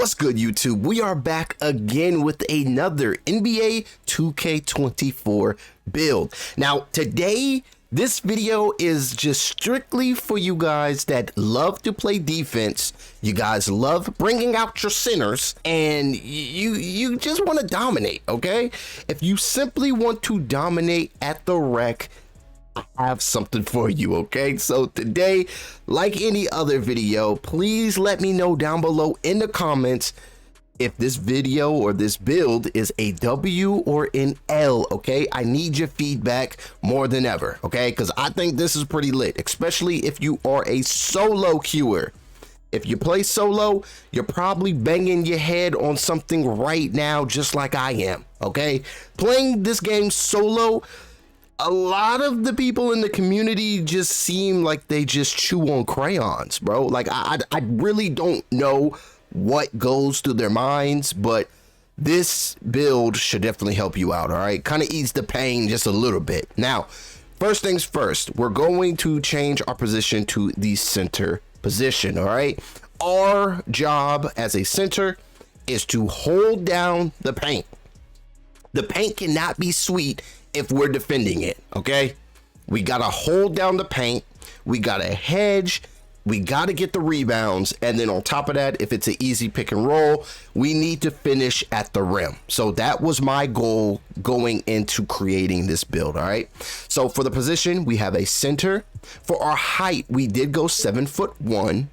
What's good, YouTube? We are back again with another NBA 2K24 build. Now, today, this video is just strictly for you guys that love to play defense. You guys love bringing out your centers, and you just want to dominate, okay? If you simply want to dominate at the rec, I have something for you, okay? So today, like any other video, please let me know down below in the comments if this video or this build is a W or an L, okay? I need your feedback more than ever, okay? Because I think this is pretty lit, especially if you are a solo queuer. If you play solo, you're probably banging your head on something right now, just like I am, okay? Playing this game solo, a lot of the people in the community just seem like they just chew on crayons, bro. Like, I really don't know what goes through their minds, but this build should definitely help you out, all right? Kind of ease the pain just a little bit. Now, first things first, we're going to change our position to the center position, all right? Our job as a center is to hold down the paint. The paint cannot be sweet if we're defending it, okay? We gotta hold down the paint, we gotta hedge, we gotta get the rebounds, and then on top of that, if it's an easy pick and roll, we need to finish at the rim. So that was my goal going into creating this build, all right? So for the position, we have a center. For our height, we did go 7'1".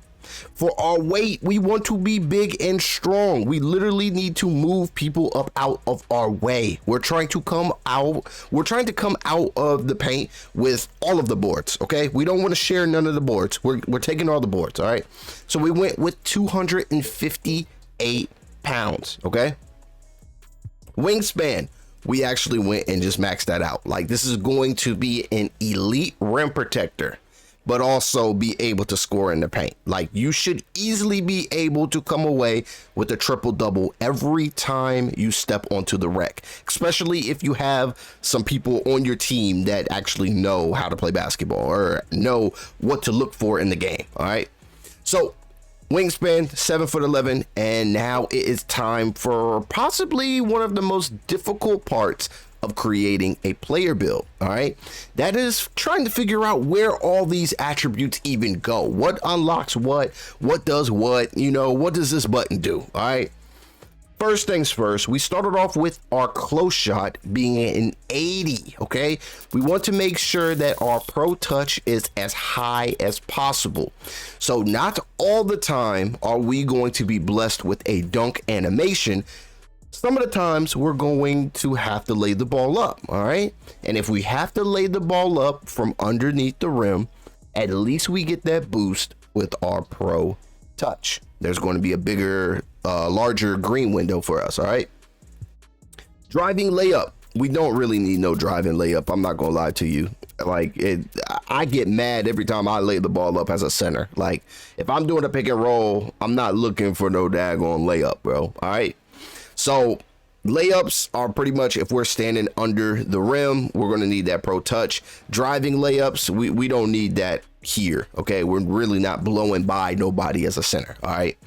For our weight, we want to be big and strong. We literally need to move people up out of our way. We're trying to come out of the paint with all of the boards, okay? We don't want to share none of the boards. We're taking all the boards, all right? So we went with 258 pounds, okay? Wingspan, we actually went and just maxed that out. Like, this is going to be an elite rim protector, but also be able to score in the paint. Like, you should easily be able to come away with a triple-double every time you step onto the rec, especially if you have some people on your team that actually know how to play basketball or know what to look for in the game, all right? So, wingspan, 7'11", and now it is time for possibly one of the most difficult parts of creating a player build, all right? That is trying to figure out where all these attributes even go. What unlocks what does what, you know, what does this button do, all right? First things first, we started off with our close shot being an 80, okay? We want to make sure that our pro touch is as high as possible. So not all the time are we going to be blessed with a dunk animation. Some of the times we're going to have to lay the ball up, all right? And if we have to lay the ball up from underneath the rim, at least we get that boost with our pro touch. There's going to be a bigger, larger green window for us, all right? Driving layup. We don't really need no driving layup. I'm not going to lie to you. Like, I get mad every time I lay the ball up as a center. Like, if I'm doing a pick and roll, I'm not looking for no daggone layup, bro, all right? So layups are pretty much if we're standing under the rim, we're going to need that pro touch. Driving layups, we don't need that here, okay? We're really not blowing by nobody as a center, all right?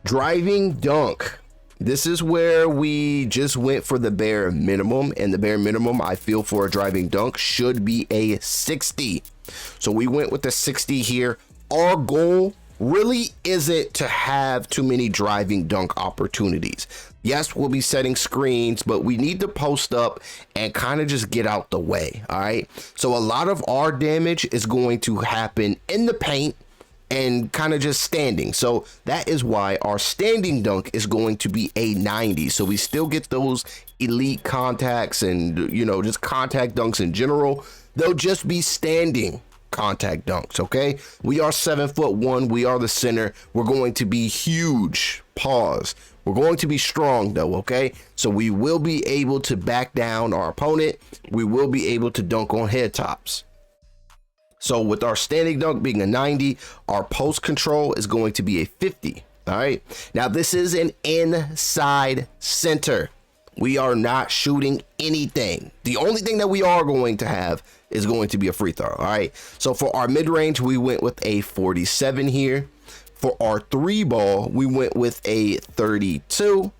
Driving dunk. This is where we just went for the bare minimum, and the bare minimum I feel for a driving dunk should be a 60. So we went with the 60 here. Our goal really isn't to have too many driving dunk opportunities. Yes, we'll be setting screens, but we need to post up and kind of just get out the way, all right? So a lot of our damage is going to happen in the paint and kind of just standing. So that is why our standing dunk is going to be a 90. So we still get those elite contacts and, you know, just contact dunks in general. They'll just be standing contact dunks, okay? We are 7'1", we are the center. We're going to be huge. Pause. We're going to be strong though, okay? So we will be able to back down our opponent. We will be able to dunk on head tops. So with our standing dunk being a 90, our post control is going to be a 50, all right? Now this is an inside center. We are not shooting anything. The only thing that we are going to have is going to be a free throw, all right? So for our mid-range, we went with a 47 here. For our 3-ball, we went with a 32.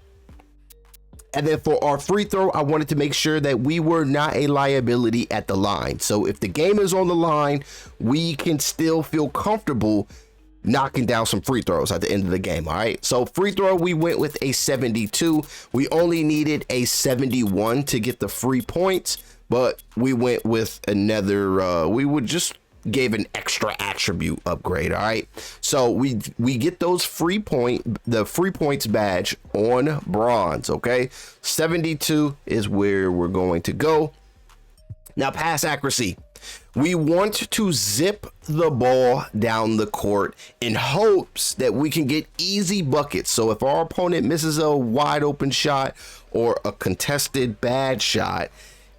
And then for our free throw, I wanted to make sure that we were not a liability at the line. So if the game is on the line, we can still feel comfortable knocking down some free throws at the end of the game. All right, so free throw, we went with a 72. We only needed a 71 to get the free points, but we went with another gave an extra attribute upgrade. All right, so we get those the free points badge on bronze. Okay, 72 is where we're going to go. Now, pass accuracy. We want to zip the ball down the court in hopes that we can get easy buckets. So if our opponent misses a wide open shot or a contested bad shot,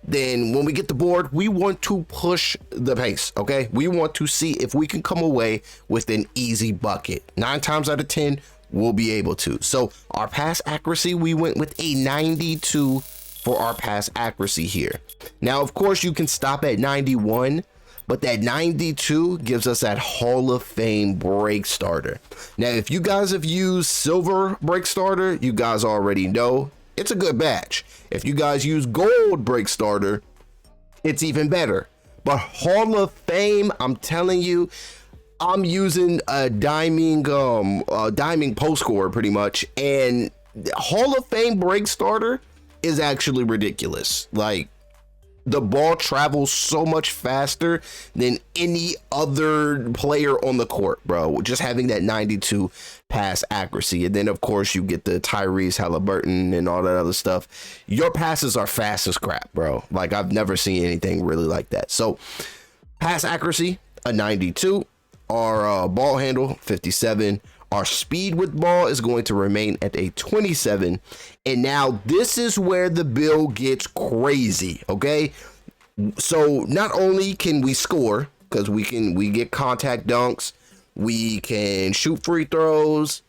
then when we get the board, we want to push the pace. Okay, we want to see if we can come away with an easy bucket. 9 times out of 10, we'll be able to. So our pass accuracy, we went with a 92 for our pass accuracy here. Now, of course, you can stop at 91, but that 92 gives us that Hall of Fame break starter. Now, if you guys have used silver break starter, you guys already know it's a good badge. If you guys use gold break starter, it's even better. But Hall of Fame, I'm telling you, I'm using a diamond post score pretty much, and Hall of Fame break starter is actually ridiculous. Like, the ball travels so much faster than any other player on the court, bro. Just having that 92 pass accuracy. And then, of course, you get the Tyrese Halliburton and all that other stuff. Your passes are fast as crap, bro. Like, I've never seen anything really like that. So, pass accuracy, a 92. Our ball handle, 57. Our speed with ball is going to remain at a 27. And now this is where the build gets crazy, okay? So not only can we score, because we get contact dunks, we can shoot free throws,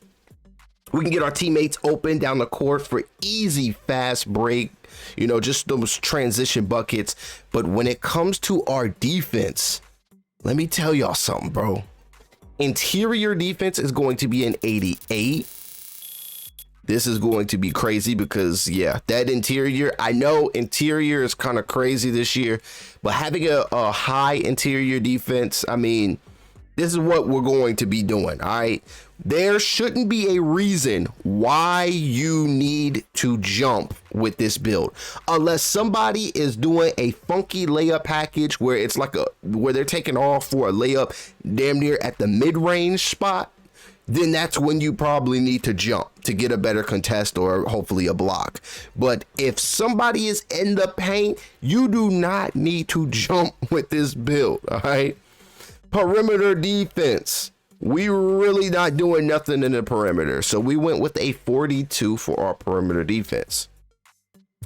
we can get our teammates open down the court for easy, fast break, just those transition buckets. But when it comes to our defense, let me tell y'all something, bro. Interior defense is going to be an 88. This is going to be crazy because, yeah, that interior, I know interior is kind of crazy this year, but having a high interior defense, I mean, this is what we're going to be doing. All right. There shouldn't be a reason why you need to jump with this build unless somebody is doing a funky layup package where it's like where they're taking off for a layup damn near at the mid-range spot. Then that's when you probably need to jump to get a better contest or hopefully a block. But if somebody is in the paint, you do not need to jump with this build. All right. Perimeter defense. We really not doing nothing in the perimeter. So we went with a 42 for our perimeter defense.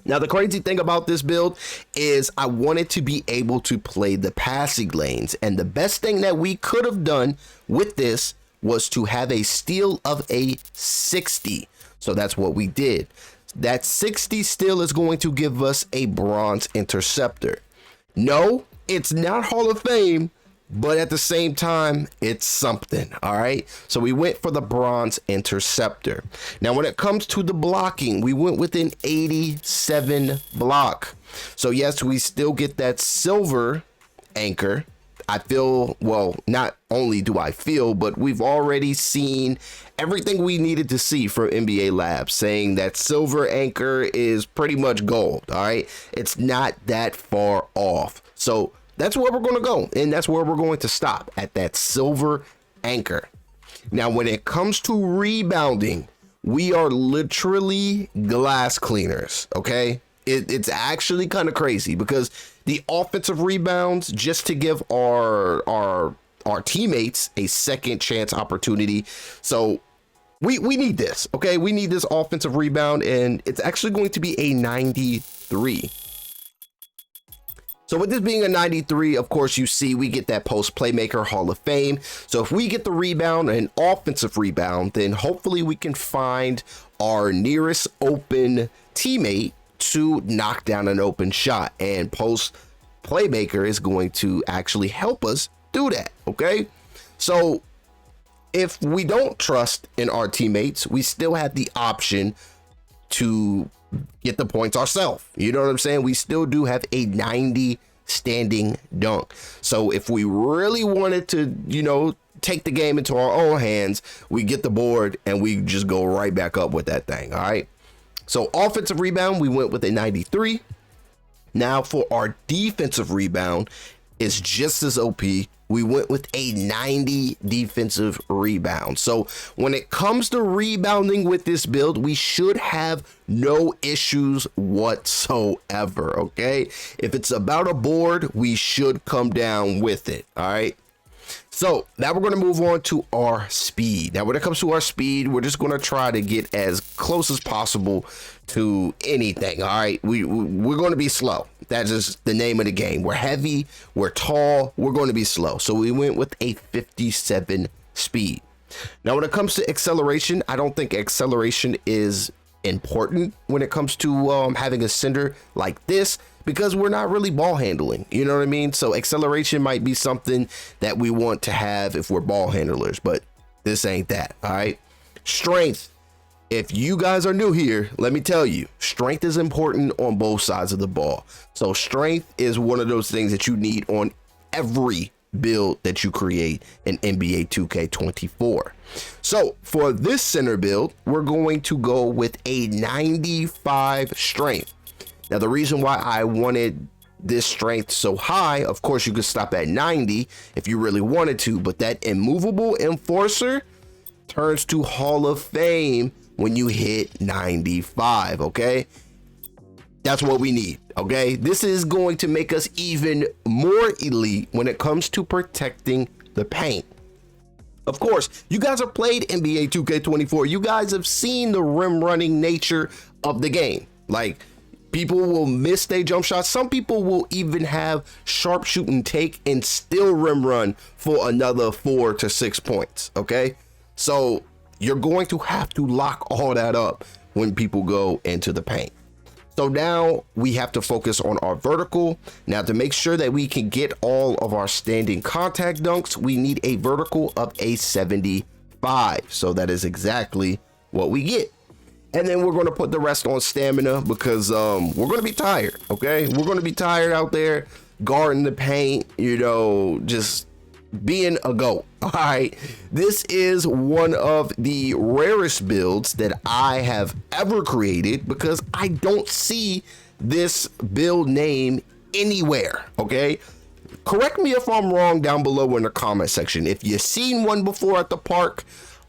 Now, the crazy thing about this build is I wanted to be able to play the passing lanes. And the best thing that we could have done with this was to have a steal of a 60. So that's what we did. That 60 steal is going to give us a bronze interceptor. No, it's not Hall of Fame, but at the same time, it's something. All right. So we went for the bronze interceptor. Now, when it comes to the blocking, we went with an 87 block. So yes, we still get that silver anchor. I feel, well, not only do I feel, but we've already seen everything we needed to see from NBA Labs saying that silver anchor is pretty much gold. All right. It's not that far off. So that's where we're going to go. And that's where we're going to stop, at that silver anchor. Now, when it comes to rebounding, we are literally glass cleaners. OK, it's actually kind of crazy because the offensive rebounds, just to give our teammates a second chance opportunity. So we need this. OK, we need this offensive rebound, and it's actually going to be a 93. So with this being a 93, of course, you see we get that post playmaker Hall of Fame. So if we get the rebound, an offensive rebound, then hopefully we can find our nearest open teammate to knock down an open shot. And post playmaker is going to actually help us do that. Okay, so if we don't trust in our teammates, we still have the option to get the points ourselves. You know what I'm saying? We still do have a 90 standing dunk. So if we really wanted to, you know, take the game into our own hands, we get the board and we just go right back up with that thing. All right. So offensive rebound, we went with a 93. Now for our defensive rebound, it's just as OP. We went with a 90 defensive rebound. So when it comes to rebounding with this build, we should have no issues whatsoever. Okay. If it's about a board, we should come down with it. All right. So now we're going to move on to our speed. Now, when it comes to our speed, we're just going to try to get as close as possible to anything. All right. We're going to be slow. That's just the name of the game. We're heavy. We're tall. We're going to be slow. So we went with a 57 speed. Now, when it comes to acceleration, I don't think acceleration is important when it comes to having a center like this, because we're not really ball handling. You know what I mean? So acceleration might be something that we want to have if we're ball handlers, but this ain't that. All right. Strength. If you guys are new here, let me tell you, strength is important on both sides of the ball. So strength is one of those things that you need on every build that you create in NBA 2K24. So for this center build, we're going to go with a 95 strength. Now, the reason why I wanted this strength so high, of course, you could stop at 90 if you really wanted to, but that immovable enforcer turns to Hall of Fame when you hit 95. Okay. That's what we need. Okay. This is going to make us even more elite when it comes to protecting the paint. Of course, you guys have played NBA 2K24. You guys have seen the rim running nature of the game. Like, people will miss their jump shots. Some people will even have sharpshooting take and still rim run for another 4 to 6 points. Okay. So you're going to have to lock all that up when people go into the paint. So now we have to focus on our vertical. Now, to make sure that we can get all of our standing contact dunks, we need a vertical of a 75. So that is exactly what we get. And then we're going to put the rest on stamina, because we're going to be tired. Okay. We're going to be tired out there guarding the paint, you know, just being a goat. All right. This is one of the rarest builds that I have ever created, because I don't see this build name anywhere. Okay. Correct me if I'm wrong down below in the comment section. If you've seen one before at the park,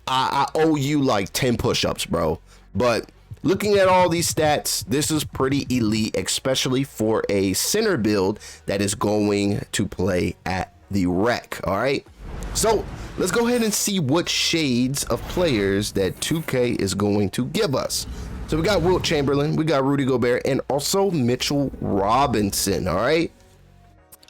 I owe you like 10 push-ups, bro. But looking at all these stats, this is pretty elite, especially for a center build that is going to play at the rec. All right. So let's go ahead and see what shades of players that 2K is going to give us. So we got Wilt Chamberlain, we got Rudy Gobert, and also Mitchell Robinson. All right.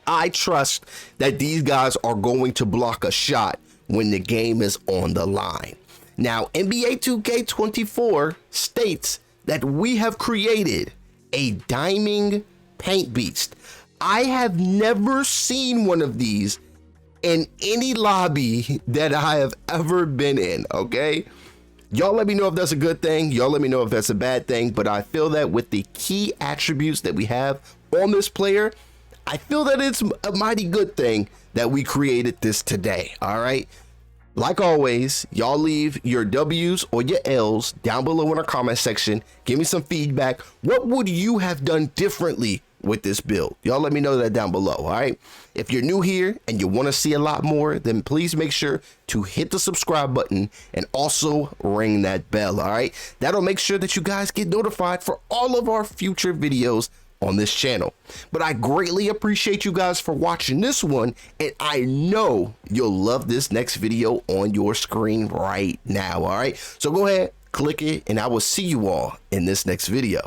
I trust that these guys are going to block a shot when the game is on the line. Now, NBA 2K24 states that we have created a diamond paint beast. I have never seen one of these in any lobby that I have ever been in. Okay. Y'all let me know if that's a good thing. Y'all let me know if that's a bad thing. But I feel that with the key attributes that we have on this player, I feel that it's a mighty good thing that we created this today. All right. Like always, y'all leave your W's or your L's down below in the comment section. Give me some feedback. What would you have done differently with this build? Y'all let me know that down below. All right. If you're new here and you want to see a lot more, then please make sure to hit the subscribe button and also ring that bell. All right. That'll make sure that you guys get notified for all of our future videos on this channel. But I greatly appreciate you guys for watching this one, and I know you'll love this next video on your screen right now. All right. So go ahead, click it, and I will see you all in this next video.